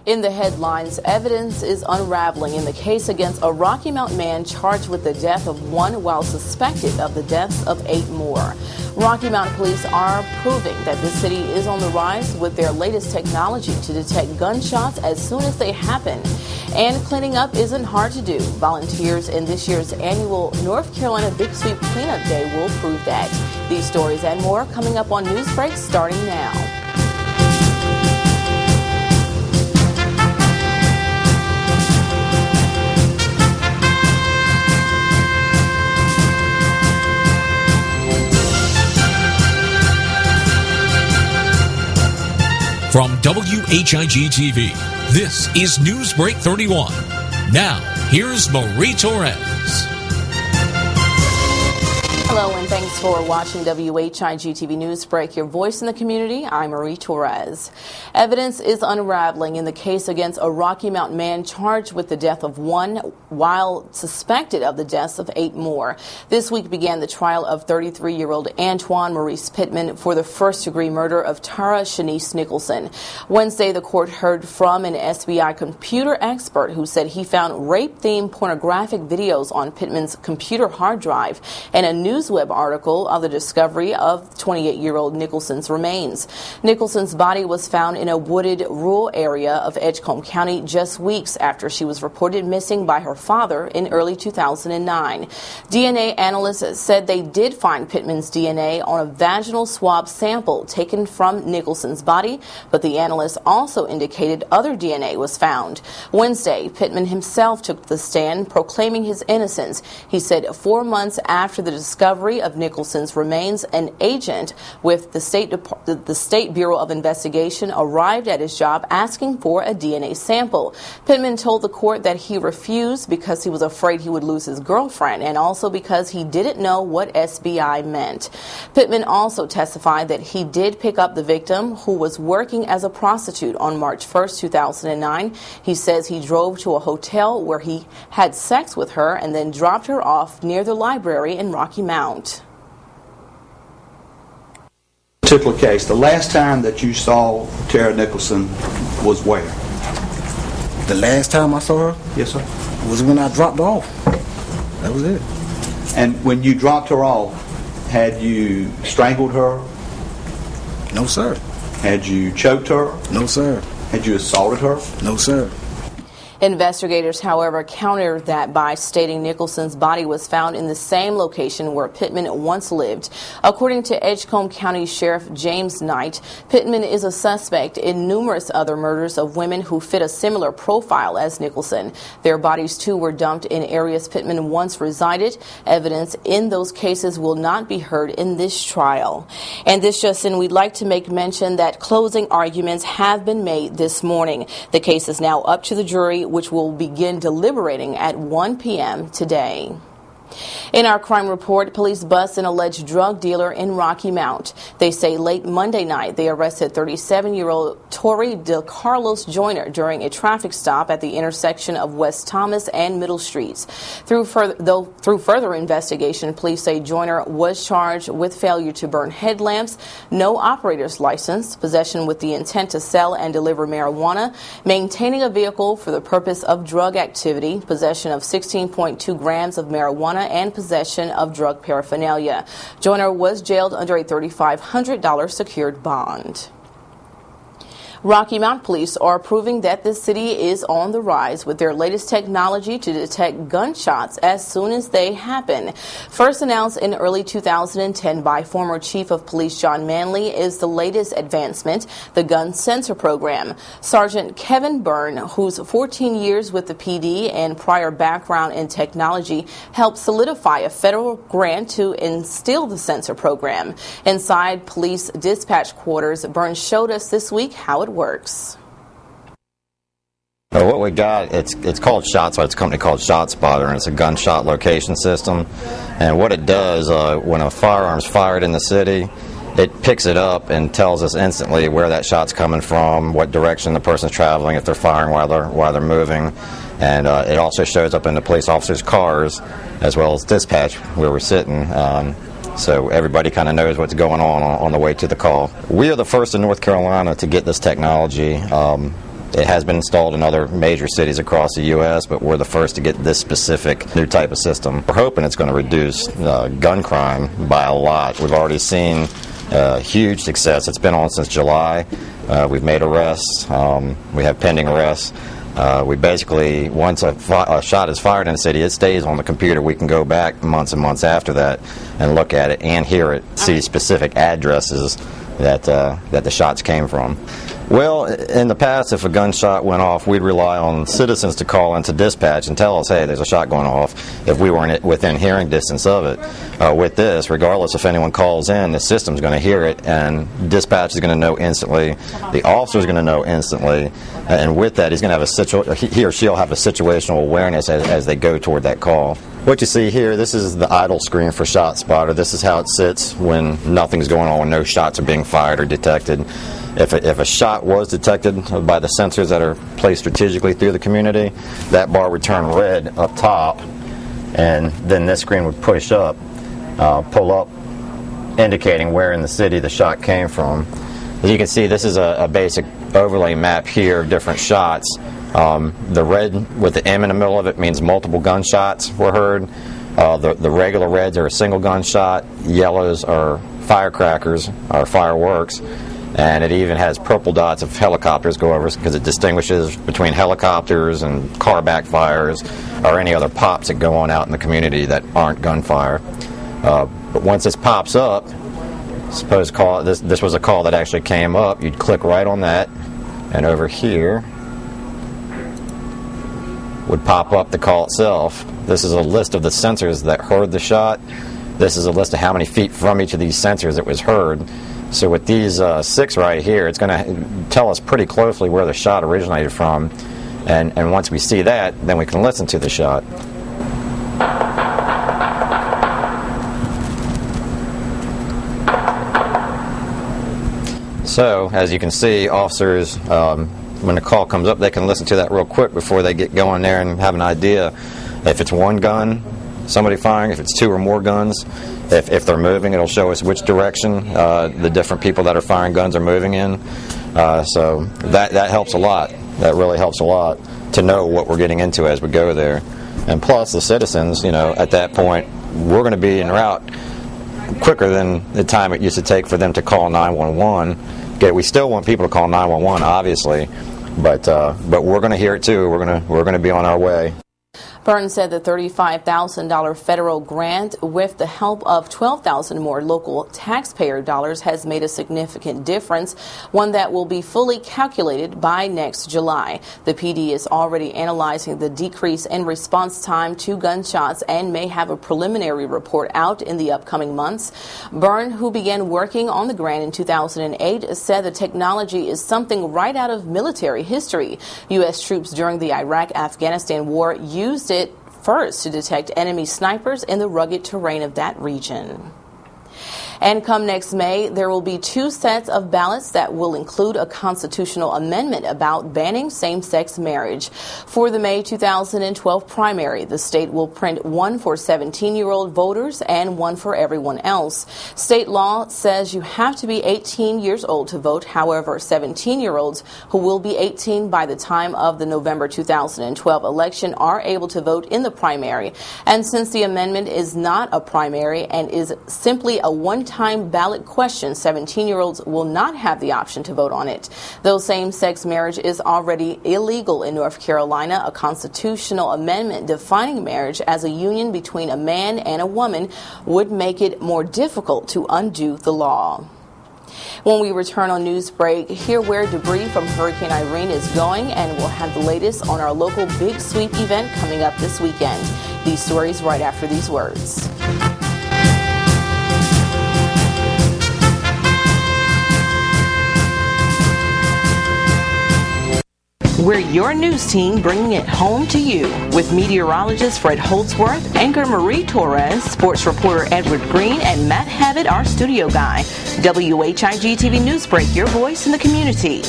In the headlines, evidence is unraveling in the case against a Rocky Mount man charged with the death of one while suspected of the deaths of 8 more. Rocky Mount police are proving that the city is on the rise with their latest technology to detect gunshots as soon as they happen. And cleaning up isn't hard to do. Volunteers in this year's annual North Carolina Big Sweep Cleanup Day will prove that. These stories and more coming up on NewsBreak starting now. From WHIG-TV, this is NewsBreak 31. Now, here's Marie Torres. Hello and thanks for watching WHIG-TV Newsbreak, your voice in the community. I'm Marie Torres. Evidence is unraveling in the case against a Rocky Mount man charged with the death of one while suspected of the deaths of 8 more. This week began the trial of 33-year-old Antoine Maurice Pittman for the first-degree murder of Tara Shanice Nicholson. Wednesday, the court heard from an SBI computer expert who said he found rape-themed pornographic videos on Pittman's computer hard drive and a NewsWeb article of the discovery of 28-year-old Nicholson's remains. Nicholson's body was found in a wooded rural area of Edgecombe County just weeks after she was reported missing by her father in early 2009. DNA analysts said they did find Pittman's DNA on a vaginal swab sample taken from Nicholson's body, but the analysts also indicated other DNA was found. Wednesday, Pittman himself took the stand proclaiming his innocence. He said 4 months after the discovery of Nicholson's remains, an agent with the State Bureau of Investigation arrived at his job asking for a DNA sample. Pittman told the court that he refused because he was afraid he would lose his girlfriend and also because he didn't know what SBI meant. Pittman also testified that he did pick up the victim, who was working as a prostitute, on March 1st, 2009. He says he drove to a hotel where he had sex with her and then dropped her off near the library in Rocky Mount. Particular case, the last time that you saw Tara Nicholson was where? The last time I saw her? Yes, sir. Was when I dropped her off. That was it. And when you dropped her off, had you strangled her? No, sir. Had you choked her? No, sir. Had you assaulted her? No, sir. Investigators, however, countered that by stating Nicholson's body was found in the same location where Pittman once lived. According to Edgecombe County Sheriff James Knight, Pittman is a suspect in numerous other murders of women who fit a similar profile as Nicholson. Their bodies, too, were dumped in areas Pittman once resided. Evidence in those cases will not be heard in this trial. And this just in, we'd like to make mention that closing arguments have been made this morning. The case is now up to the jury, which will begin deliberating at 1 p.m. today. In our crime report, police bust an alleged drug dealer in Rocky Mount. They say late Monday night they arrested 37-year-old Tori DeCarlos Joyner during a traffic stop at the intersection of West Thomas and Middle Streets. Through further investigation, police say Joyner was charged with failure to burn headlamps, no operator's license, possession with the intent to sell and deliver marijuana, maintaining a vehicle for the purpose of drug activity, possession of 16.2 grams of marijuana, and possession of drug paraphernalia. Joyner was jailed under a $3,500 secured bond. Rocky Mount police are proving that the city is on the rise with their latest technology to detect gunshots as soon as they happen. First announced in early 2010 by former Chief of Police John Manley is the latest advancement, the gun sensor program. Sergeant Kevin Byrne, whose 14 years with the PD and prior background in technology, helped solidify a federal grant to instill the sensor program. Inside police dispatch quarters, Byrne showed us this week how it works. What we got, it's called ShotSpotter. It's a company called ShotSpotter, and it's a gunshot location system. And what it does, when a firearm's fired in the city, it picks it up and tells us instantly where that shot's coming from, what direction the person's traveling, if they're firing while they're moving. And it also shows up in the police officers' cars as well as dispatch where we're sitting. So everybody kind of knows what's going on the way to the call. We are the first in North Carolina to get this technology. It has been installed in other major cities across the U.S., but we're the first to get this specific new type of system. We're hoping it's going to reduce gun crime by a lot. We've already seen huge success. It's been on since July. We've made arrests. We have pending arrests. We basically, once a shot is fired in the city, it stays on the computer. We can go back months and months after that and look at it and hear it, see specific addresses that the shots came from. Well, in the past, if a gunshot went off, we'd rely on citizens to call into dispatch and tell us, hey, there's a shot going off, if we weren't within hearing distance of it. With this, regardless if anyone calls in, the system's going to hear it, and dispatch is going to know instantly, the officer's going to know instantly, and with that, he's going to have he or she'll have a situational awareness as they go toward that call. What you see here, this is the idle screen for ShotSpotter. This is how it sits when nothing's going on, when no shots are being fired or detected. If a shot was detected by the sensors that are placed strategically through the community, that bar would turn red up top, and then this screen would push up, pull up, indicating where in the city the shot came from. As you can see, this is a basic overlay map here of different shots. The red with the M in the middle of it means multiple gunshots were heard. The regular reds are a single gunshot. Yellows are firecrackers, or fireworks. And it even has purple dots if helicopters go over, because it distinguishes between helicopters and car backfires or any other pops that go on out in the community that aren't gunfire. But once this pops up, suppose this was a call that actually came up, you'd click right on that, and over here would pop up the call itself. This is a list of the sensors that heard the shot. This is a list of how many feet from each of these sensors it was heard. So with these 6 right here, it's going to tell us pretty closely where the shot originated from, and once we see that, then we can listen to the shot. So, as you can see, officers, when the call comes up, they can listen to that real quick before they get going there and have an idea if it's one gun, somebody firing, if it's 2 or more guns. If they're moving, it'll show us which direction the different people that are firing guns are moving in. So that helps a lot. That really helps a lot to know what we're getting into as we go there. And plus, the citizens, at that point, we're going to be en route quicker than the time it used to take for them to call 911. Okay, we still want people to call 911, obviously, but we're going to hear it too. We're going to be on our way. Burton said the $35,000 federal grant, with the help of $12,000 more local taxpayer dollars, has made a significant difference, one that will be fully calculated by next July. The PD is already analyzing the decrease in response time to gunshots and may have a preliminary report out in the upcoming months. Byrne, who began working on the grant in 2008, said the technology is something right out of military history. U.S. troops during the Iraq-Afghanistan war used it first to detect enemy snipers in the rugged terrain of that region. And come next May, there will be 2 sets of ballots that will include a constitutional amendment about banning same-sex marriage. For the May 2012 primary, the state will print one for 17-year-old voters and one for everyone else. State law says you have to be 18 years old to vote. However, 17-year-olds who will be 18 by the time of the November 2012 election are able to vote in the primary. And since the amendment is not a primary and is simply a one-time ballot question, 17-year-olds will not have the option to vote on it. Though same-sex marriage is already illegal in North Carolina, a constitutional amendment defining marriage as a union between a man and a woman would make it more difficult to undo the law. When we return on Newsbreak, hear where debris from Hurricane Irene is going, and we'll have the latest on our local Big Sweep event coming up this weekend. These stories right after these words. We're your news team, bringing it home to you with meteorologist Fred Holdsworth, anchor Marie Torres, sports reporter Edward Green, and Matt Habit, our studio guy. WHIG TV Newsbreak, your voice in the community.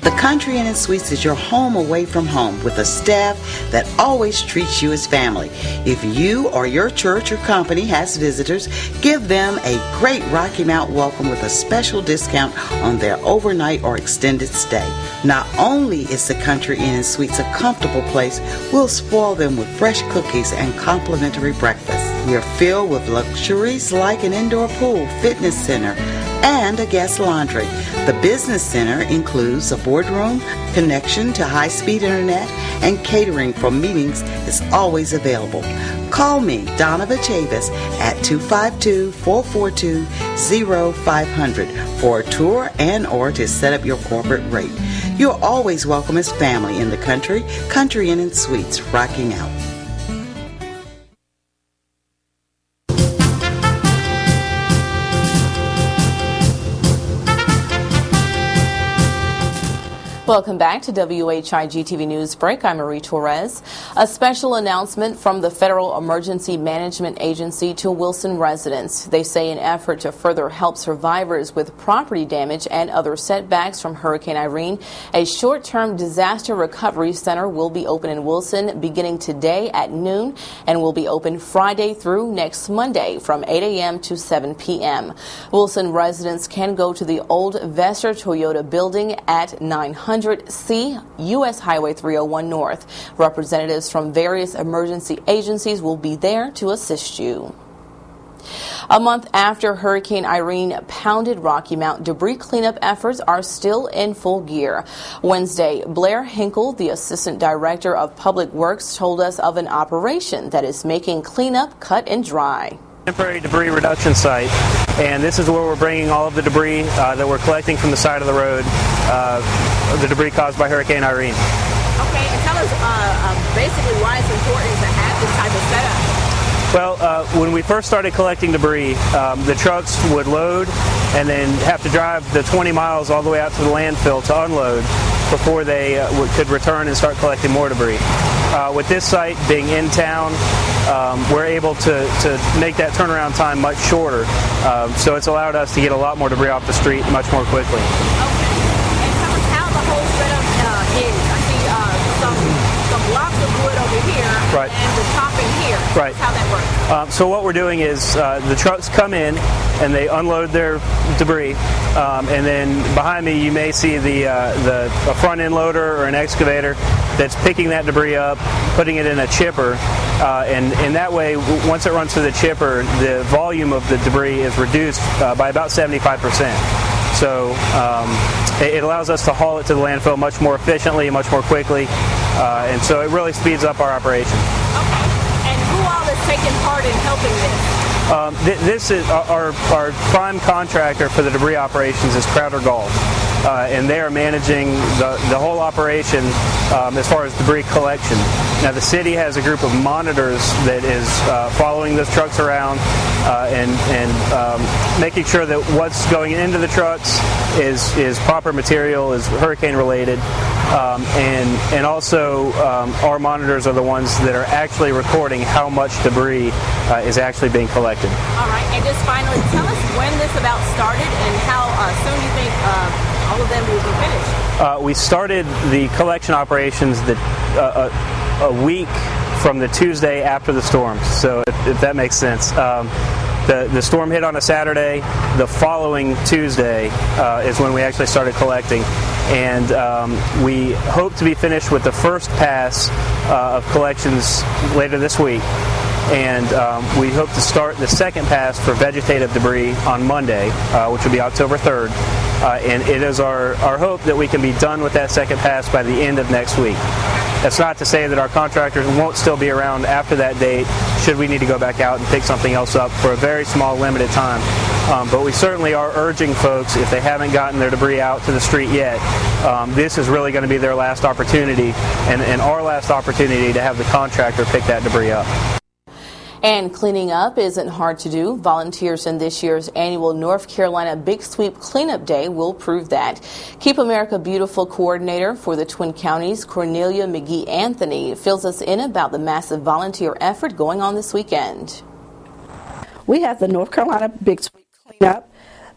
The Country Inn & Suites is your home away from home with a staff that always treats you as family. If you or your church or company has visitors, give them a great Rocky Mount welcome with a special discount on their overnight or extended stay. Not only is the Country Inn & Suites a comfortable place, we'll spoil them with fresh cookies and complimentary breakfast. We're filled with luxuries like an indoor pool, fitness center, and a guest laundry. The business center includes a boardroom, connection to high-speed internet, and catering for meetings is always available. Call me, Donna Chavis, at 252-442-0500 for a tour and or to set up your corporate rate. You're always welcome as family in the country. Country Inn & Suites, Rocky Mount. Welcome back to WHIG-TV Newsbreak. I'm Marie Torres. A special announcement from the Federal Emergency Management Agency to Wilson residents. They say in an effort to further help survivors with property damage and other setbacks from Hurricane Irene, a short-term disaster recovery center will be open in Wilson beginning today at noon and will be open Friday through next Monday from 8 a.m. to 7 p.m. Wilson residents can go to the old Vester Toyota building at 900C U.S. Highway 301 North. Representatives from various emergency agencies will be there to assist you. A month after Hurricane Irene pounded Rocky Mount, debris cleanup efforts are still in full gear. Wednesday, Blair Hinkle, the Assistant Director of Public Works, told us of an operation that is making cleanup cut and dry. Temporary debris reduction site, and this is where we're bringing all of the debris that we're collecting from the side of the road, the debris caused by Hurricane Irene. Okay, and tell us basically why it's important to have this type of setup. Well, when we first started collecting debris, the trucks would load and then have to drive the 20 miles all the way out to the landfill to unload before they could return and start collecting more debris. With this site being in town, we're able to make that turnaround time much shorter. So it's allowed us to get a lot more debris off the street much more quickly. Okay. And tell us how the whole setup is. I see some blocks of wood over here, right, and the topping here. Right. That's how that works. So what we're doing is the trucks come in and they unload their debris, and then behind me you may see a front end loader or an excavator that's picking that debris up, putting it in a chipper, and that way, once it runs through the chipper, the volume of the debris is reduced by about 75%. So it allows us to haul it to the landfill much more efficiently, much more quickly, and so it really speeds up our operation. Okay. And who all is taking part in helping this? This is our prime contractor for the debris operations is Crowder Golf, and they are managing the whole operation as far as debris collection. Now the city has a group of monitors that is following those trucks around and making sure that what's going into the trucks is proper material, is hurricane related, and also our monitors are the ones that are actually recording how much debris is actually being collected. All right, and just finally, tell us when this about started and how soon you think all of them will be finished. We started the collection operations a week from the Tuesday after the storm, so if that makes sense. The storm hit on a Saturday. The following Tuesday is when we actually started collecting, and we hope to be finished with the first pass of collections later this week. And we hope to start the second pass for vegetative debris on Monday, which will be October 3rd. And it is our hope that we can be done with that second pass by the end of next week. That's not to say that our contractors won't still be around after that date should we need to go back out and pick something else up for a very small, limited time. But we certainly are urging folks, if they haven't gotten their debris out to the street yet, this is really going to be their last opportunity and our last opportunity to have the contractor pick that debris up. And cleaning up isn't hard to do. Volunteers in this year's annual North Carolina Big Sweep Cleanup Day will prove that. Keep America Beautiful coordinator for the Twin Counties, Cornelia McGee Anthony, fills us in about the massive volunteer effort going on this weekend. We have the North Carolina Big Sweep Cleanup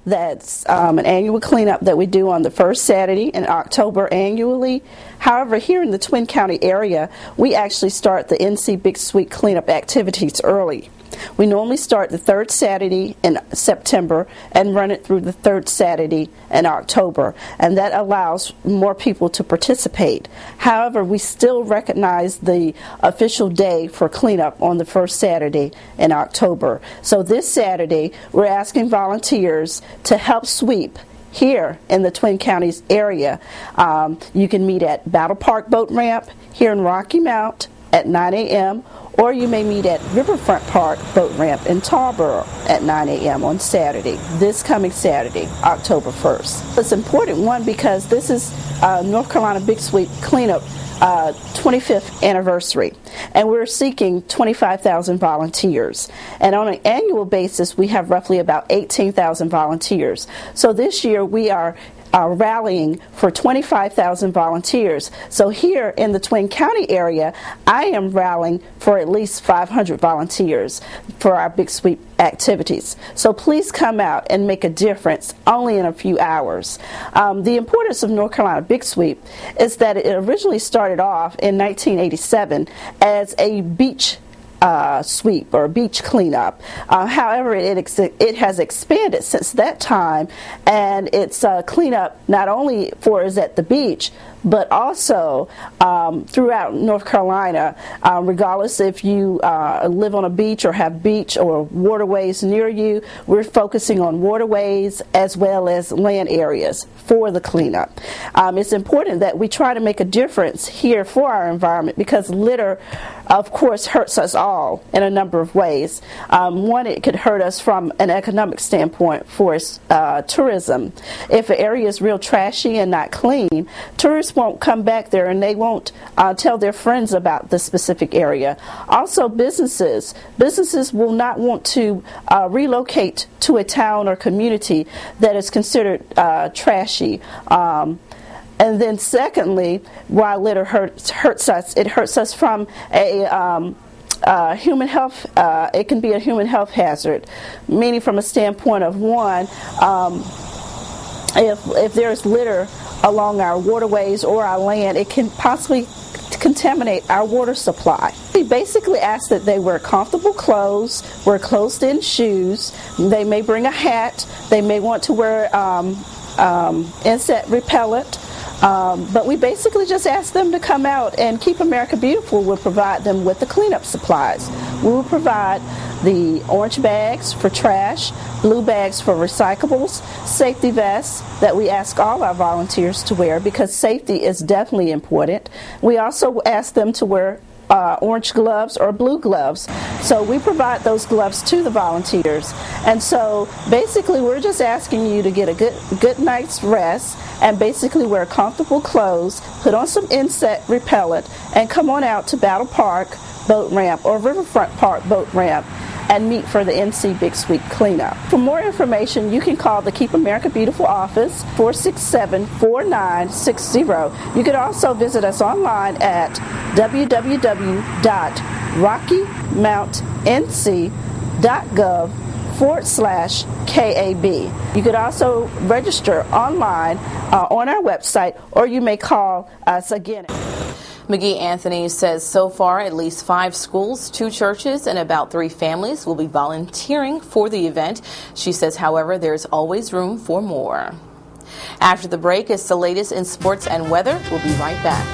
That's an annual cleanup that we do on the first Saturday in October annually. However, here in the Twin County area, we actually start the NC Big Sweep cleanup activities early. We normally start the third Saturday in September and run it through the third Saturday in October, and that allows more people to participate. However, we still recognize the official day for cleanup on the first Saturday in October. So this Saturday, we're asking volunteers to help sweep here in the Twin Counties area. You can meet at Battle Park Boat Ramp here in Rocky Mount at 9 a.m., or you may meet at Riverfront Park Boat Ramp in Tarboro at 9 a.m. on Saturday, this coming Saturday, October 1st. It's an important one because this is North Carolina Big Sweep Cleanup 25th anniversary, and we're seeking 25,000 volunteers. And on an annual basis, we have roughly about 18,000 volunteers. So this year we are rallying for 25,000 volunteers. So here in the Twin County area, I am rallying for at least 500 volunteers for our Big Sweep activities. So please come out and make a difference only in a few hours. The importance of North Carolina Big Sweep is that it originally started off in 1987 as a beach sweep or beach cleanup. However, it has expanded since that time, and it's cleanup not only for is at the beach, but also throughout North Carolina, regardless if you live on a beach or have beach or waterways near you. We're focusing on waterways as well as land areas for the cleanup. It's important that we try to make a difference here for our environment because litter, of course, hurts us all in a number of ways. One, it could hurt us from an economic standpoint for tourism. If an area is real trashy and not clean, tourists won't come back there and they won't tell their friends about the specific area. Also, businesses will not want to relocate to a town or community that is considered trashy. And then secondly, while litter hurts us, it hurts us from a human health, it can be a human health hazard, meaning from a standpoint of one, if there's litter along our waterways or our land, it can possibly contaminate our water supply. We basically ask that they wear comfortable clothes, wear closed-in shoes, they may bring a hat, they may want to wear insect repellent, but we basically just ask them to come out, and Keep America Beautiful will provide them with the cleanup supplies. We will provide the orange bags for trash, blue bags for recyclables, safety vests that we ask all our volunteers to wear because safety is definitely important. We also ask them to wear orange gloves or blue gloves. So we provide those gloves to the volunteers. And so basically we're just asking you to get a good night's rest and basically wear comfortable clothes, put on some insect repellent, and come on out to Battle Park Boat Ramp or Riverfront Park Boat Ramp and meet for the NC Big Sweep cleanup. For more information, you can call the Keep America Beautiful office, 467-4960. You can also visit us online at www.rockymountnc.gov/KAB. You could also register online on our website, or you may call us again. McGee Anthony says so far at least 5 schools, 2 churches, and about 3 families will be volunteering for the event. She says, however, there's always room for more. After the break is the latest in sports and weather. We'll be right back.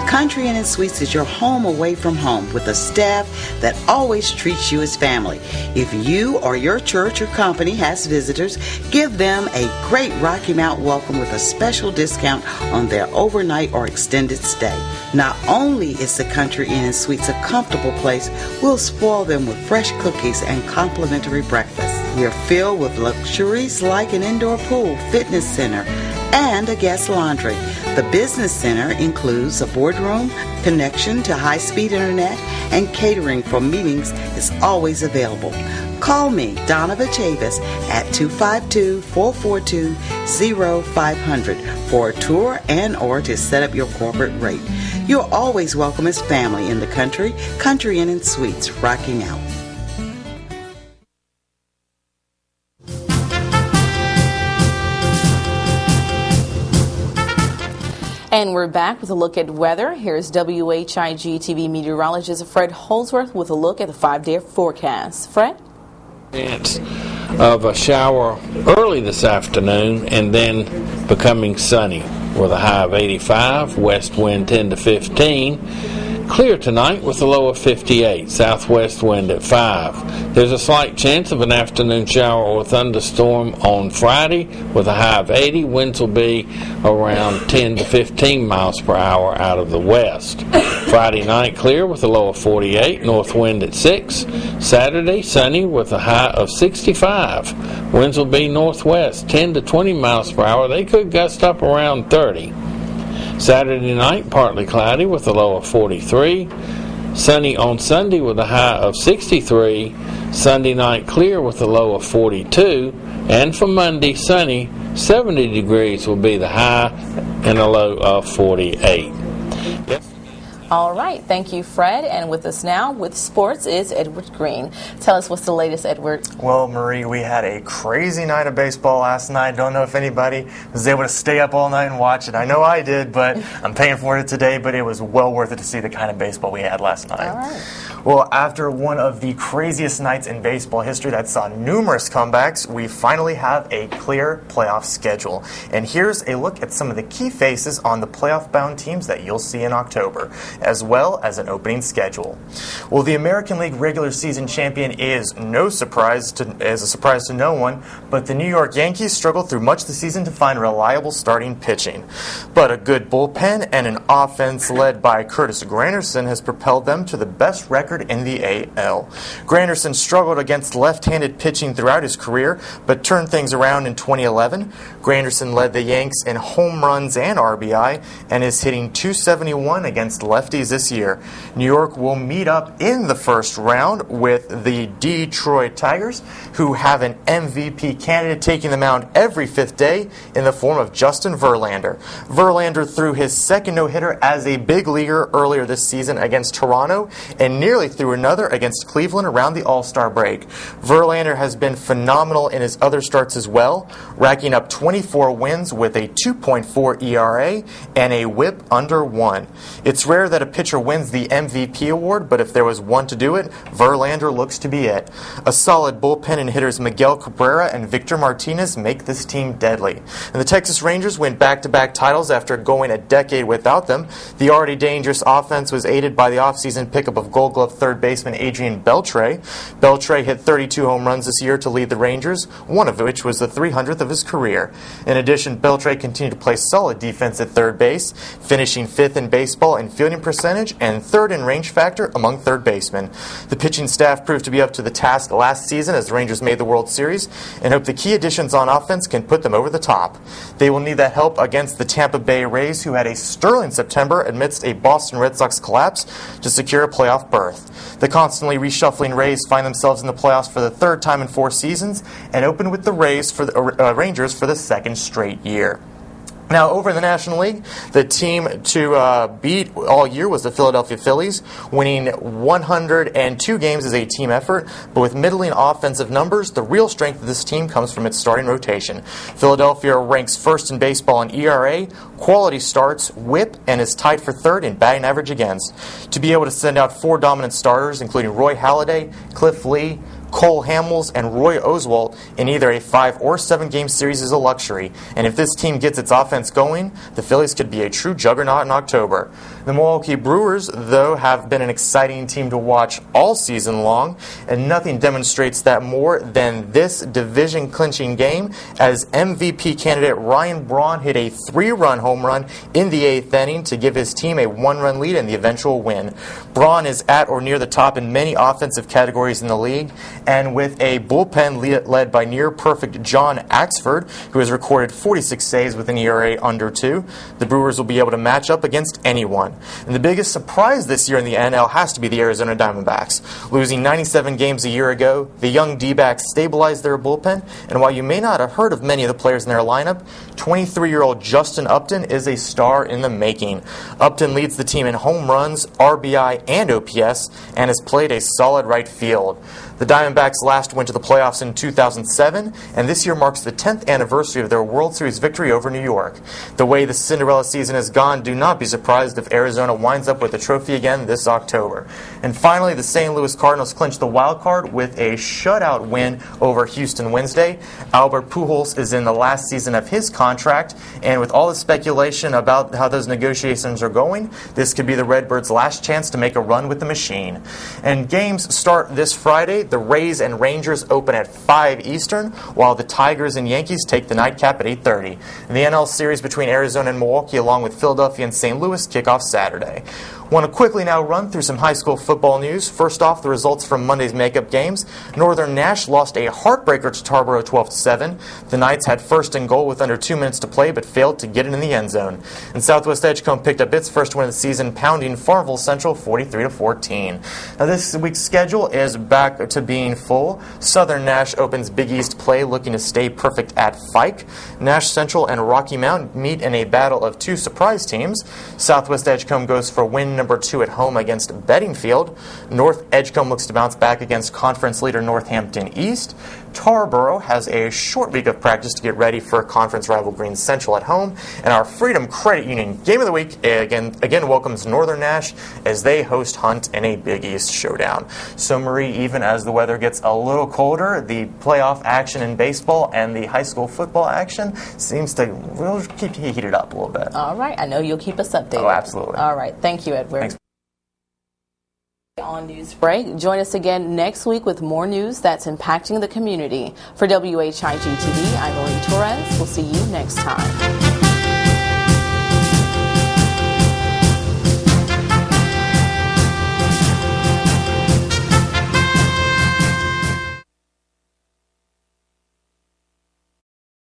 Country Inn & Suites is your home away from home with a staff that always treats you as family. If you or your church or company has visitors, give them a great Rocky Mount welcome with a special discount on their overnight or extended stay. Not only is the Country Inn & Suites a comfortable place, we'll spoil them with fresh cookies and complimentary breakfast. We are filled with luxuries like an indoor pool, fitness center, and a guest laundry. The business center includes a boardroom, connection to high-speed internet, and catering for meetings is always available. Call me, Donna Chavis, at 252-442-0500 for a tour and or to set up your corporate rate. You're always welcome as family in the country Inn and Suites, rocking out. And we're back with a look at weather. Here's WHIG TV meteorologist Fred Holsworth with a look at the 5-day forecast. Fred? Chance of a shower early this afternoon and then becoming sunny with a high of 85, west wind 10 to 15. Clear tonight with a low of 58, southwest wind at 5. There's a slight chance of an afternoon shower or thunderstorm on Friday with a high of 80. Winds will be around 10 to 15 miles per hour out of the west. Friday night clear with a low of 48, north wind at 6. Saturday sunny with a high of 65. Winds will be northwest 10 to 20 miles per hour. They could gust up around 30. Saturday night, partly cloudy with a low of 43. Sunny on Sunday with a high of 63. Sunday night clear with a low of 42. And for Monday, sunny, 70 degrees will be the high and a low of 48. Yes. All right. Thank you, Fred. And with us now with sports is Edward Green. Tell us what's the latest, Edward. Well, Marie, we had a crazy night of baseball last night. Don't know if anybody was able to stay up all night and watch it. I know I did, but I'm paying for it today. But it was well worth it to see the kind of baseball we had last night. All right. Well, after one of the craziest nights in baseball history that saw numerous comebacks, we finally have a clear playoff schedule. And here's a look at some of the key faces on the playoff-bound teams that you'll see in October, as well as an opening schedule. Well, the American League regular season champion is a surprise to no one, but the New York Yankees struggled through much of the season to find reliable starting pitching. But a good bullpen and an offense led by Curtis Granderson has propelled them to the best record in the AL. Granderson struggled against left-handed pitching throughout his career, but turned things around in 2011. Granderson led the Yanks in home runs and RBI, and is hitting .271 against lefties this year. New York will meet up in the first round with the Detroit Tigers, who have an MVP candidate taking the mound every fifth day in the form of Justin Verlander. Verlander threw his second no-hitter as a big leaguer earlier this season against Toronto, and nearly threw another against Cleveland around the All-Star break. Verlander has been phenomenal in his other starts as well, racking up 24 wins with a 2.4 ERA and a whip under 1. It's rare that a pitcher wins the MVP award, but if there was one to do it, Verlander looks to be it. A solid bullpen and hitters Miguel Cabrera and Victor Martinez make this team deadly. And the Texas Rangers win back-to-back titles after going a decade without them. The already dangerous offense was aided by the offseason pickup of Gold Glove third baseman Adrian Beltre. Beltre hit 32 home runs this year to lead the Rangers, one of which was the 300th of his career. In addition, Beltre continued to play solid defense at third base, finishing 5th in baseball in fielding percentage and 3rd in range factor among third basemen. The pitching staff proved to be up to the task last season as the Rangers made the World Series, and hope the key additions on offense can put them over the top. They will need that help against the Tampa Bay Rays, who had a sterling September amidst a Boston Red Sox collapse to secure a playoff berth. The constantly reshuffling Rays find themselves in the playoffs for the 3rd time in 4 seasons, and open with the Rangers for the 2nd straight year. Now, over in the National League, the team to beat all year was the Philadelphia Phillies, winning 102 games as a team effort. But with middling offensive numbers, the real strength of this team comes from its starting rotation. Philadelphia ranks 1st in baseball in ERA, quality starts, whip, and is tied for 3rd in batting average against. To be able to send out 4 dominant starters, including Roy Halladay, Cliff Lee, Cole Hamels, and Roy Oswalt in either a 5 or 7 game series is a luxury, and if this team gets its offense going, the Phillies could be a true juggernaut in October. The Milwaukee Brewers, though, have been an exciting team to watch all season long, and nothing demonstrates that more than this division-clinching game as MVP candidate Ryan Braun hit a 3-run home run in the 8th inning to give his team a 1-run lead in the eventual win. Braun is at or near the top in many offensive categories in the league, And with a bullpen led by near-perfect John Axford, who has recorded 46 saves with an ERA under 2, the Brewers will be able to match up against anyone. And the biggest surprise this year in the NL has to be the Arizona Diamondbacks. Losing 97 games a year ago, the young D-backs stabilized their bullpen, and while you may not have heard of many of the players in their lineup, 23-year-old Justin Upton is a star in the making. Upton leads the team in home runs, RBI, and OPS, and has played a solid right field. The Diamondbacks last went to the playoffs in 2007, and this year marks the 10th anniversary of their World Series victory over New York. The way the Cinderella season has gone, do not be surprised if Arizona winds up with the trophy again this October. And finally, the St. Louis Cardinals clinched the wild card with a shutout win over Houston Wednesday. Albert Pujols is in the last season of his contract, and with all the speculation about how those negotiations are going, this could be the Redbirds' last chance to make a run with the machine. And games start this Friday. The Rays and Rangers open at 5 Eastern, while the Tigers and Yankees take the nightcap at 8:30. The NL series between Arizona and Milwaukee, along with Philadelphia and St. Louis, kick off Saturday. Want to quickly now run through some high school football news. First off, the results from Monday's makeup games. Northern Nash lost a heartbreaker to Tarboro 12-7. The Knights had first and goal with under 2 minutes to play, but failed to get it in the end zone. And Southwest Edgecombe picked up its first win of the season, pounding Farmville Central 43-14. Now this week's schedule is back to being full. Southern Nash opens Big East play, looking to stay perfect at Fike. Nash Central and Rocky Mount meet in a battle of 2 surprise teams. Southwest Edgecombe goes for win number 2 at home against Beddingfield. North Edgecombe looks to bounce back against conference leader Northampton East. Tarboro has a short week of practice to get ready for conference rival Green Central at home. And our Freedom Credit Union Game of the Week again welcomes Northern Nash as they host Hunt in a Big East showdown. So Marie, even as the weather gets a little colder, the playoff action in baseball and the high school football action seems to really keep heated up a little bit. All right. I know you'll keep us updated. Oh, absolutely. All right. Thank you, Edward. Thanks. On NewsBreak. Join us again next week with more news that's impacting the community. For WHIG TV, I'm Marie Torres. We'll see you next time.